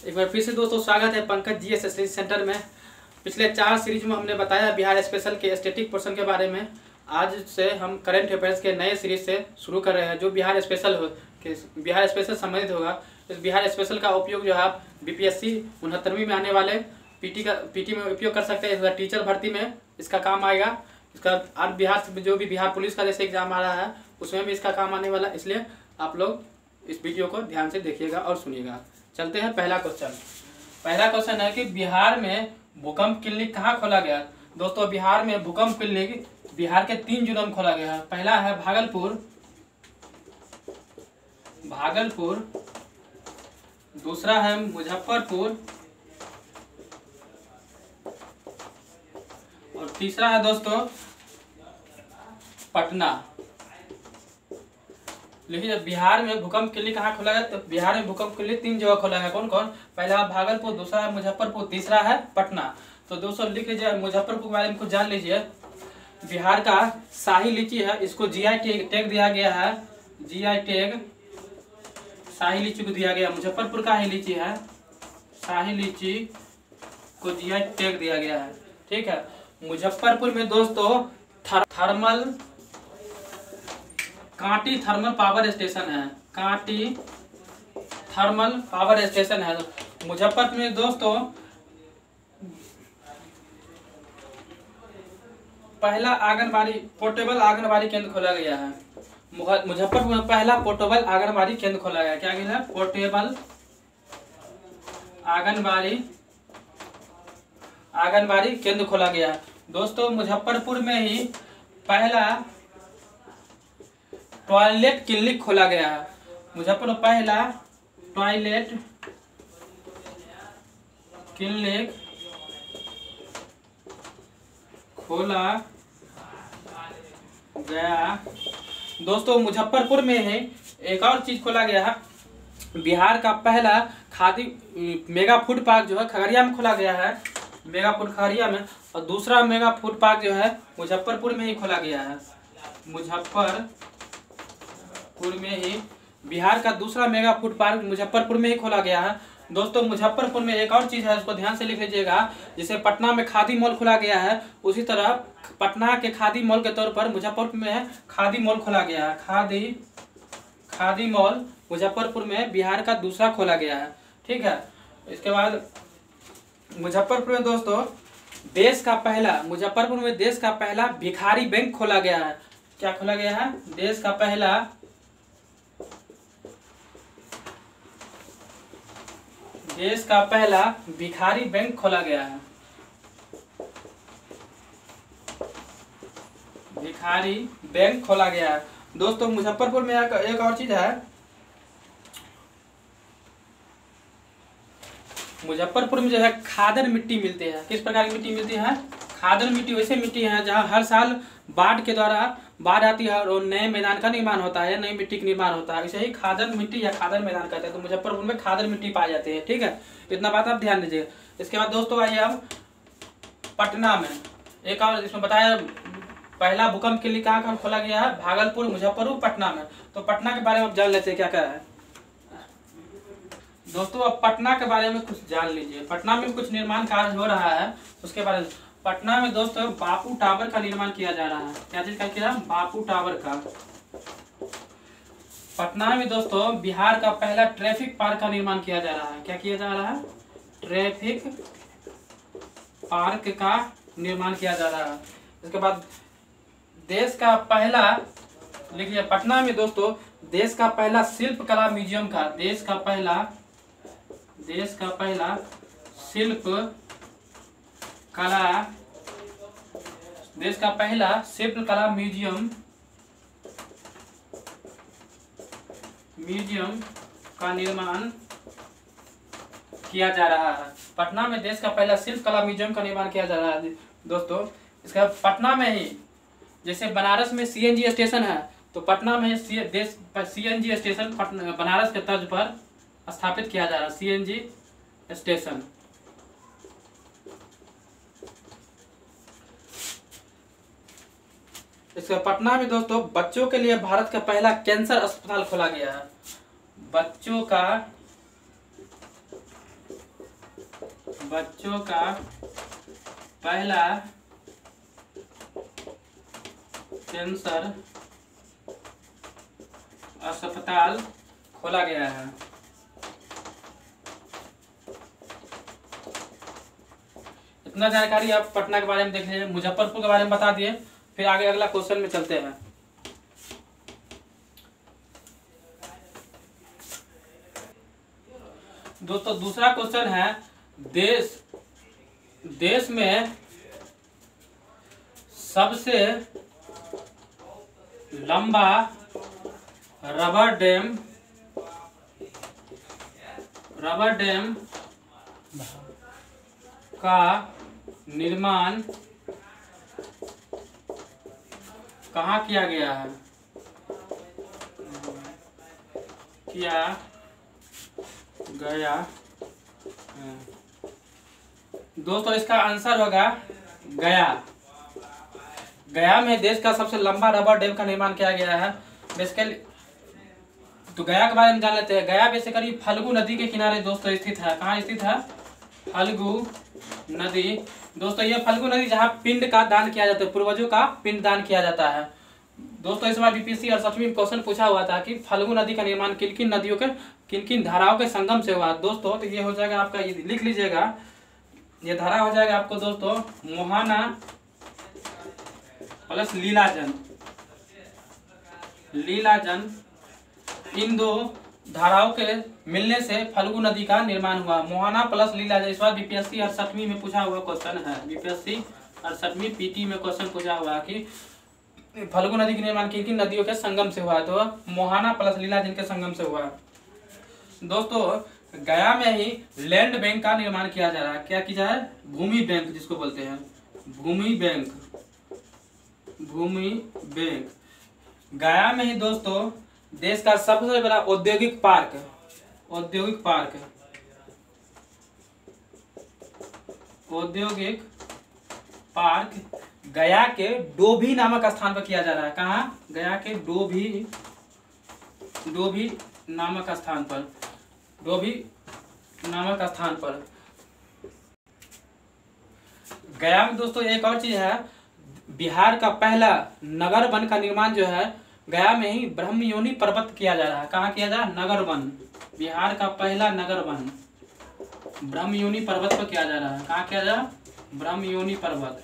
एक बार फिर से दोस्तों स्वागत है पंकज जीएस स्टडी सेंटर में। पिछले 4 सीरीज में हमने बताया बिहार स्पेशल के स्टैटिक पोर्शन के बारे में। आज से हम करंट अफेयर्स के नए सीरीज से शुरू कर रहे हैं जो बिहार स्पेशल संबंधित होगा। इस बिहार स्पेशल का उपयोग जो है आप बीपीएससी 69वीं में आने वाले पीटी में उपयोग कर सकते हैं। टीचर भर्ती में इसका काम आएगा। इसका आज बिहार पुलिस का जैसे एग्जाम आ रहा है उसमें भी इसका काम आने वाला, इसलिए आप लोग इस वीडियो को ध्यान से देखिएगा और सुनिएगा। चलते हैं पहला क्वेश्चन है कि बिहार में भूकंप क्लिनिक कहाँ खोला गया। दोस्तों बिहार में भूकंप क्लिनिक बिहार के 3 जिलों में खोला गया है। पहला है भागलपुर, दूसरा है मुजफ्फरपुर और तीसरा है दोस्तों पटना। लेकिन बिहार में भूकंप क्लिनिक कहाँ खोला गया, तो बिहार में भूकंप क्लिनिक 3 जगह खोला गया। कौन कौन? पहला भागलपुर, दूसरा है मुजफ्फरपुर, तीसरा है पटना। तो दोस्तों लिख लीजिए, मुजफ्फरपुर के बारे में कुछ जान लीजिए। बिहार का शाही लीची है, इसको जीआई टैग दिया गया है। जीआई टैग शाही लीची को दिया गया। मुजफ्फरपुर का ही लीची है, शाही लीची को जीआई टैग दिया गया है। ठीक है। मुजफ्फरपुर में दोस्तों कांटी थर्मल पावर स्टेशन है। कांटी थर्मल पावर स्टेशन है मुजफ्फरपुर में दोस्तों। पहला पोर्टेबल आंगनबाड़ी केंद्र खोला गया है। मुजफ्फरपुर में पहला पोर्टेबल आंगनबाड़ी केंद्र खोला गया। क्या है? पोर्टेबल आंगनबाड़ी केंद्र खोला गया है। दोस्तों मुजफ्फरपुर में ही पहला टॉयलेट क्लिनिक खोला गया है। मुजफ्फरपुर में पहला टॉयलेट क्लिनिक खोला गया। दोस्तों मुजफ्फरपुर में ही एक और चीज खोला गया है। बिहार का पहला खादी मेगा फूड पार्क जो है खगड़िया में खोला गया है। मेगा फूड खगड़िया में, और दूसरा मेगा फूड पार्क जो है मुजफ्फरपुर में ही खोला गया है। मुजफ्फरपुर में ही बिहार का दूसरा मेगा फूड पार्क मुजफ्फरपुर में ही खोला गया है। दोस्तों मुजफ्फरपुर में एक और चीज है, उसको ध्यान से लिख लीजिएगा। जैसे पटना में खादी मॉल खोला गया है, उसी तरह पटना के खादी मॉल के तौर पर मुजफ्फरपुर में खादी मॉल खोला गया है। खादी मॉल मुजफ्फरपुर में बिहार का दूसरा खोला गया है। ठीक है। इसके बाद मुजफ्फरपुर में दोस्तों मुजफ्फरपुर में देश का पहला भिखारी बैंक खोला गया है। क्या खोला गया है? देश का पहला भिखारी बैंक खोला गया है। भिखारी बैंक खोला गया है। दोस्तों मुजफ्फरपुर में एक और चीज है। मुजफ्फरपुर में जो है खादर मिट्टी मिलती है। किस प्रकार की मिट्टी मिलती है? खादर मिट्टी वैसे मिट्टी है जहाँ हर साल बाढ़ आती है और नए मैदान का निर्माण होता है, नई मिट्टी का निर्माण होता है। इसे ही खादर मिट्टी या खादर मैदान कहते हैं। तो मुजफ्फरपुर में खादर मिट्टी पाई जाती है। ठीक है, इतना बात आप ध्यान दीजिए। इसके बाद दोस्तों आइए अब पटना में एक और, इसमें बताया पहला भूकंप के लिए कहाँ खोला गया है। भागलपुर, मुजफ्फरपुर, पटना में। तो पटना के बारे में आप जान लेते हैं क्या क्या है। दोस्तों अब पटना के बारे में कुछ जान लीजिए। पटना में कुछ निर्माण कार्य हो रहा है, उसके बारे में। पटना में दोस्तों बापू टावर का निर्माण किया जा रहा है। क्या चीज का किया? बापू टावर का। पटना में दोस्तों बिहार का पहला ट्रैफिक पार्क का निर्माण किया जा रहा है। क्या किया जा रहा है? ट्रैफिक पार्क का निर्माण किया जा रहा है। इसके बाद देश का पहला, लिखिए, पटना में दोस्तों देश का पहला शिल्प कला म्यूजियम का देश का पहला शिल्प कला म्यूजियम का निर्माण किया जा रहा है। पटना में देश का पहला शिल्प कला म्यूजियम का निर्माण किया जा रहा है दोस्तों। इसका पटना में ही, जैसे बनारस में सीएनजी स्टेशन है, तो पटना में सीएनजी स्टेशन बनारस के तर्ज पर स्थापित किया जा रहा है। CNG station. इसके पटना में दोस्तों बच्चों के लिए भारत का पहला कैंसर अस्पताल खोला गया है। बच्चों का बच्चों का पहला कैंसर अस्पताल खोला गया है। इतना जानकारी आप पटना के बारे में देख लीजिए, मुजफ्फरपुर के बारे में बता दिए। फिर आगे अगला क्वेश्चन में चलते हैं। दोस्तों दूसरा क्वेश्चन है, देश में सबसे लंबा रबर डैम का निर्माण कहाँ किया गया है? दोस्तों इसका आंसर होगा गया। गया में देश का सबसे लंबा रबर डैम का निर्माण किया गया है। बेसिकली तो गया के बारे में जान लेते हैं। गया बेसिकली फल्गु नदी के किनारे दोस्तों स्थित है। कहाँ स्थित है? फल्गु नदी। दोस्तों ये फल्गु नदी जहाँ पिंड का दान किया जाता है, पूर्वजों का पिंड दान किया जाता है। दोस्तों इस बार बीपीएससी और 7वीं में क्वेश्चन पूछा हुआ था कि फल्गु नदी का निर्माण किन किन नदियों के किन किन धाराओं के संगम से हुआ। दोस्तों तो ये हो जाएगा आपका, ये लिख लीजिएगा, ये धारा हो जाएगा आपको दोस्तों मोहाना प्लस लीलाजन। इन दो धाराओं के मिलने से फल्गु नदी का निर्माण हुआ। मोहाना प्लस लीलाजन। इस बार बीपीएससी और 7वीं में पूछा हुआ क्वेश्चन है। बीपीएससी और 7वीं पीटी में क्वेश्चन पूछा हुआ कि फल्गु नदी का निर्माण किन किन नदियों के संगम से हुआ, तो मोहाना प्लस लीलाजन के संगम से हुआ। दोस्तों गया में ही लैंड बैंक का निर्माण किया जा रहा है। क्या किया है? भूमि बैंक जिसको बोलते हैं, भूमि बैंक। गया में ही दोस्तों देश का सबसे बड़ा औद्योगिक पार्क गया के डोभी नामक स्थान पर किया जा रहा है। कहाँ? गया के डोभी नामक स्थान पर। गया में दोस्तों एक और चीज है, बिहार का पहला नगर वन का निर्माण जो है गया में ही ब्रह्मयोनी पर्वत किया जा रहा है। कहाँ किया जा रहा है? नगर वन। बिहार का पहला नगर वन ब्रह्मयोनी पर्वत पर किया जा रहा है। कहाँ किया जा रहा है? ब्रह्मयोनी पर्वत।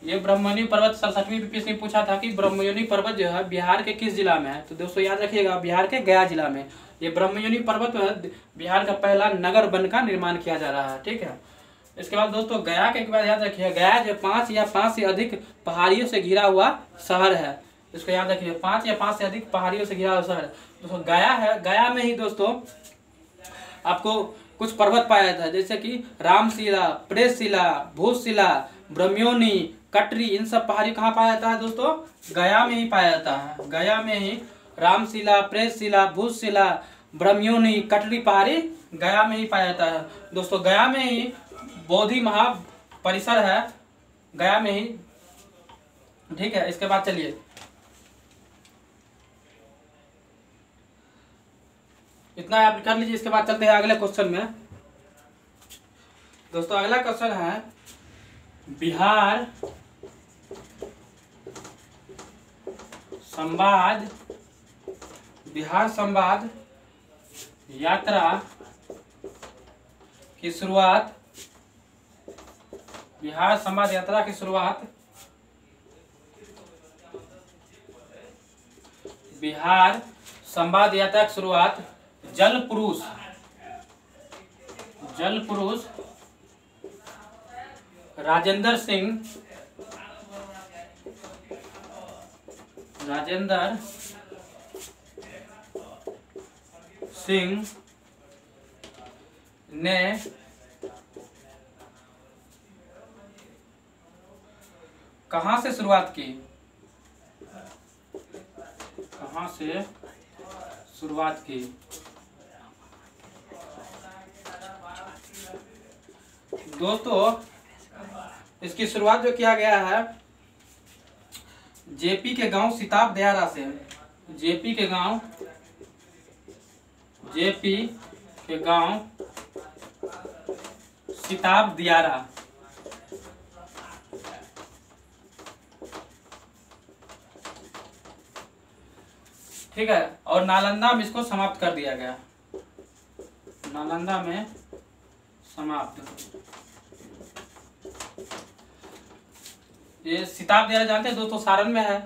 ये ब्रह्मयोनी पर्वत 7वीं बीपीएससी में पूछा था कि ब्रह्मयोनी पर्वत जो है बिहार के किस जिला में है, तो दोस्तों याद रखिएगा बिहार के गया जिला में ये ब्रह्मयोनी पर्वत है। बिहार का पहला नगर वन का निर्माण किया जा रहा है। ठीक है। इसके बाद दोस्तों गया के बाद याद रखिए, गया जो 5 या 5 से अधिक पहाड़ियों से घिरा हुआ शहर है। इसको याद रखिए, 5 या 5 से अधिक पहाड़ियों से घिरा हुआ शहर दोस्तों गया है। गया में ही दोस्तों आपको कुछ पर्वत पाया जाता है, जैसे कि रामशिला, प्रेसशिला, भूशिला, ब्रह्मयोनी, कटरी। इन सब पहाड़ी कहाँ पाया जाता है दोस्तों? गया में ही पाया जाता है। गया में ही रामशिला, प्रेसशिला, भूशिला, ब्रह्मयोनी, कटरी पहाड़ी गया में ही पाया जाता है। दोस्तों गया में ही बोधि महापरिसर है, गया में ही। ठीक है। इसके बाद चलिए, इतना आप कर लीजिए। इसके बाद चलते हैं अगले क्वेश्चन में। दोस्तों अगला क्वेश्चन है, बिहार संवाद यात्रा की शुरुआत। बिहार संवाद यात्रा की शुरुआत जल पुरुष राजेंद्र सिंह ने कहाँ से शुरुआत की? दोस्तों इसकी शुरुआत जो किया गया है जेपी के गांव सिताब दियारा से। जेपी के गांव सिताब दियारा। ठीक है, और नालंदा में इसको समाप्त कर दिया गया, नालंदा में समाप्त। ये सिताब दियारा जानते हैं दोस्तों, सारण में है,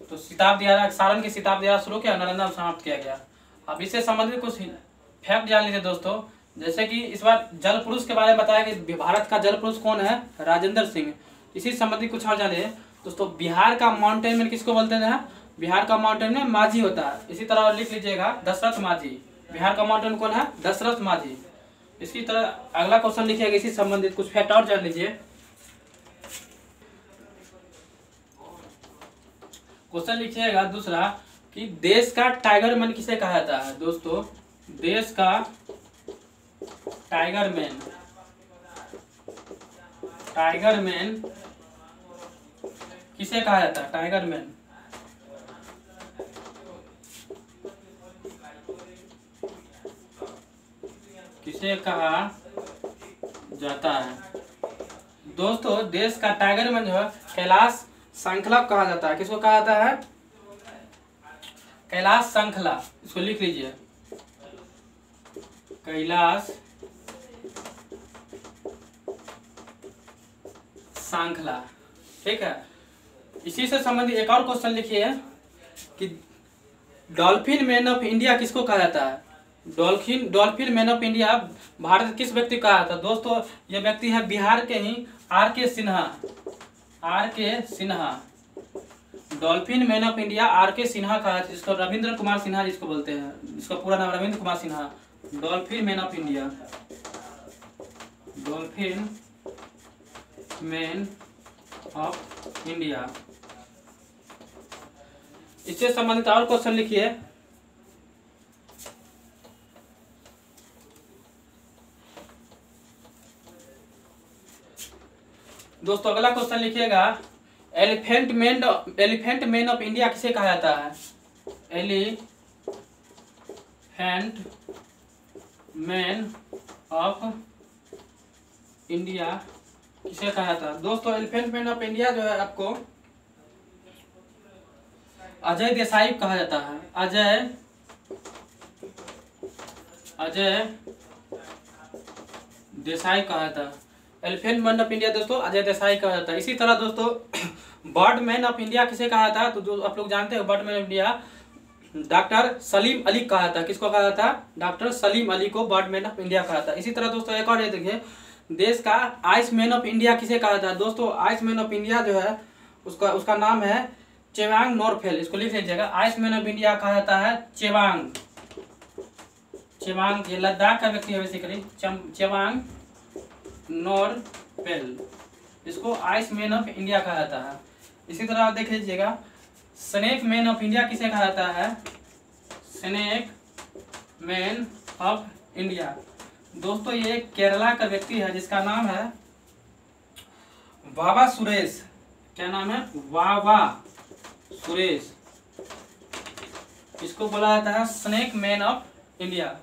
तो सिताब दियारा, सारण की सिताब दियारा शुरू किया, नालंदा में समाप्त किया गया। अब इससे संबंधित कुछ फैक्ट जान लीजिए दोस्तों, जैसे कि इस बार जल पुरुष के बारे में बताया कि भारत का जल पुरुष कौन है, राजेंद्र सिंह। इसी संबंधित कुछ और जानिए दोस्तों, बिहार का माउंटेन मैन किसको बोलते हैं, बिहार का माउंटेन मैन माझी होता है। इसी तरह लिख लीजिएगा दशरथ माझी, बिहार का माउंटेन कौन है, दशरथ माझी। इसकी तरह अगला क्वेश्चन लिखिएगा, इसी संबंधित कुछ फैक्ट और जान लीजिए। क्वेश्चन लिखिएगा दूसरा कि देश का टाइगर मैन किसे कहा जाता है दोस्तों, देश का टाइगर मैन, टाइगर मैन किसे कहा जाता है, टाइगर मैन। किसे कहा जाता है दोस्तों, देश का टाइगर मैन जो है कैलाश श्रृंखला कहा जाता है। किसको कहा जाता है, कैलाश श्रृंखला। इसको लिख लीजिए, कैलाश श्रृंखला। ठीक है, इसी से संबंधित एक और क्वेश्चन लिखिए कि डॉल्फिन मैन ऑफ इंडिया किसको कहा जाता है, dolphin man of India Bharat किस व्यक्ति को कहा जाता है दोस्तों, यह व्यक्ति है बिहार के ही R.K. Sinha, R.K. Sinha. Dolphin man of India R.K. Sinha कहा, जिसको रविंद्र कुमार सिन्हा जिसको बोलते हैं, इसका पूरा नाम Ravindra Kumar Sinha. Dolphin man of India, dolphin man of India. इससे संबंधित और क्वेश्चन लिखिए। दोस्तों अगला क्वेश्चन लिखिएगा, एलिफेंट मैन ऑफ इंडिया किसे कहा जाता है, एलिफेंट मैन ऑफ इंडिया किसे कहा जाता है दोस्तों, एलिफेंट मैन ऑफ इंडिया जो है आपको अजय देसाई कहा जाता है, अजय देसाई कहा जाता है। एलिफेंट मैन ऑफ इंडिया दोस्तों अजय देसाई कहा जाता है। इसी तरह दोस्तों बर्ड मैन ऑफ इंडिया किसे कहा जाता है, तो जो आप लोग जानते हैं bird man of India doctor Salim Ali कहा जाता है। किसको कहा जाता है, डॉक्टर सलीम अली को बर्ड मैन ऑफ इंडिया कहा जाता है। इसी तरह दोस्तों एक और ये देखिए, देश का आइस मैन ऑफ इंडिया किसे कहा जाता है दोस्तों, आइस मैन ऑफ इंडिया जो है उसका नाम है चेवांग नोरफेल। इसको लिख लीजिएगा, आइस मैन ऑफ इंडिया कहा जाता है चेवांग, ये लद्दाख का व्यक्ति है बेसिकली, चेवांग नोरफेल, इसको आइस मैन ऑफ इंडिया कहा जाता है। इसी तरह आप देख लीजिएगा, स्नेक मैन ऑफ इंडिया किसे कहा जाता है, स्नेक मैन ऑफ इंडिया दोस्तों ये केरला का व्यक्ति है जिसका नाम है वावा सुरेश। क्या नाम है, वावा सुरेश। इसको बोला जाता है स्नेक मैन ऑफ इंडिया।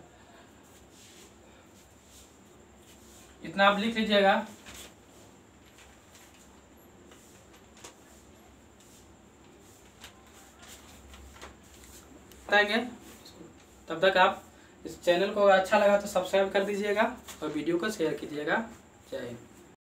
इतना आप लिख लीजिएगा। तब तक आप इस चैनल को अच्छा लगा तो सब्सक्राइब कर दीजिएगा और वीडियो को शेयर कीजिएगा। जय हिंद।